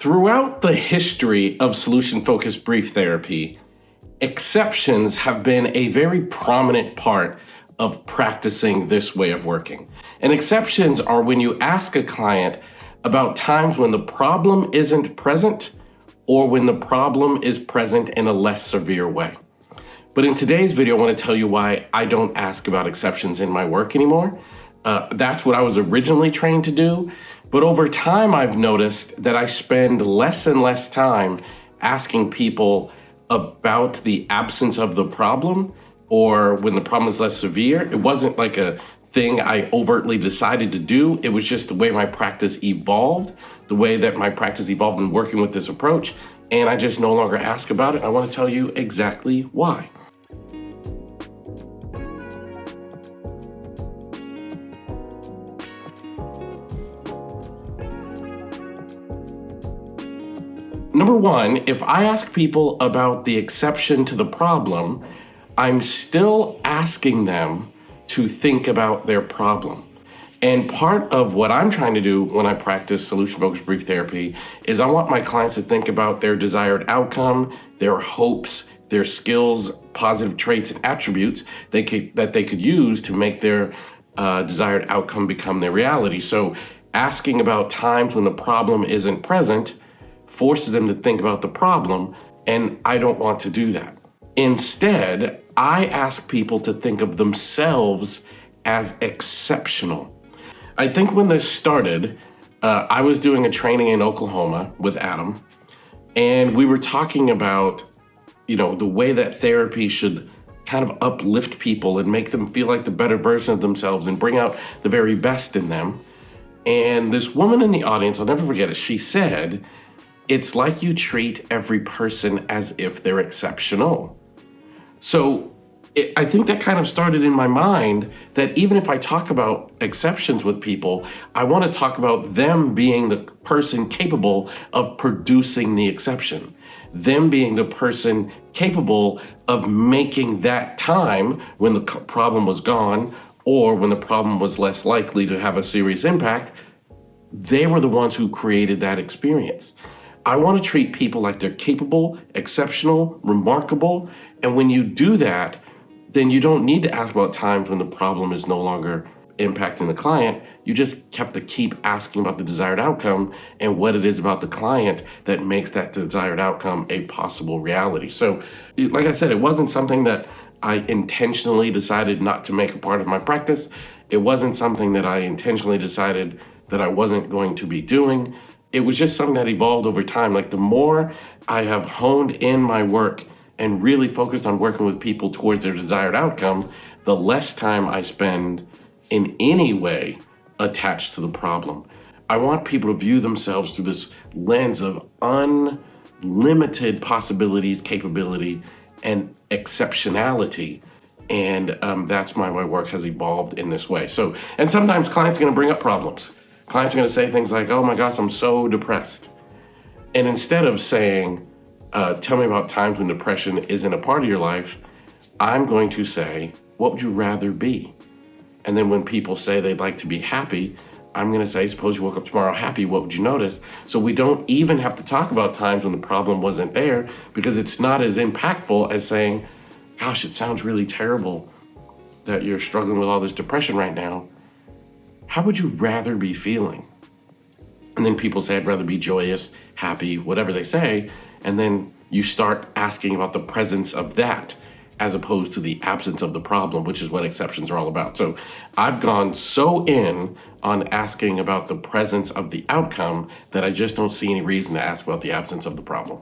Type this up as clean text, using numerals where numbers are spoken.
Throughout the history of solution-focused brief therapy, exceptions have been a very prominent part of practicing this way of working. And exceptions are when you ask a client about times when the problem isn't present or when the problem is present in a less severe way. But in today's video, I want to tell you why I don't ask about exceptions in my work anymore. That's what I was originally trained to do. But over time, I've noticed that I spend less and less time asking people about the absence of the problem or when the problem is less severe. It wasn't like a thing I overtly decided to do. It was just the way my practice evolved, the way that my practice evolved in working with this approach. And I just no longer ask about it. I want to tell you exactly why. Number one, if I ask people about the exception to the problem, I'm still asking them to think about their problem. And part of what I'm trying to do when I practice solution-focused brief therapy is I want my clients to think about their desired outcome, their hopes, their skills, positive traits, and attributes that they could use to make their desired outcome become their reality. So asking about times when the problem isn't present forces them to think about the problem, and I don't want to do that. Instead, I ask people to think of themselves as exceptional. I think when this started, I was doing a training in Oklahoma with Adam, and we were talking about, the way that therapy should kind of uplift people and make them feel like the better version of themselves and bring out the very best in them. And this woman in the audience, I'll never forget it, she said, "It's like you treat every person as if they're exceptional." So I think that kind of started in my mind that even if I talk about exceptions with people, I want to talk about them being the person capable of producing the exception, them being the person capable of making that time when the problem was gone or when the problem was less likely to have a serious impact. They were the ones who created that experience. I want to treat people like they're capable, exceptional, remarkable. And when you do that, then you don't need to ask about times when the problem is no longer impacting the client. You just have to keep asking about the desired outcome and what it is about the client that makes that desired outcome a possible reality. So, like I said, it wasn't something that I intentionally decided not to make a part of my practice. It wasn't something that I intentionally decided that I wasn't going to be doing. It was just something that evolved over time. Like the more I have honed in my work and really focused on working with people towards their desired outcome, the less time I spend in any way attached to the problem. I want people to view themselves through this lens of unlimited possibilities, capability, and exceptionality. And that's why my work has evolved in this way. So, and sometimes clients are going to bring up problems. Clients are going to say things like, "Oh my gosh, I'm so depressed." And instead of saying, "Tell me about times when depression isn't a part of your life," I'm going to say, "What would you rather be?" And then when people say they'd like to be happy, I'm going to say, "Suppose you woke up tomorrow happy, what would you notice?" So we don't even have to talk about times when the problem wasn't there because it's not as impactful as saying, "Gosh, it sounds really terrible that you're struggling with all this depression right now. How would you rather be feeling?" And then people say, "I'd rather be joyous, happy," whatever they say. And then you start asking about the presence of that as opposed to the absence of the problem, which is what exceptions are all about. So I've gone so in on asking about the presence of the outcome that I just don't see any reason to ask about the absence of the problem.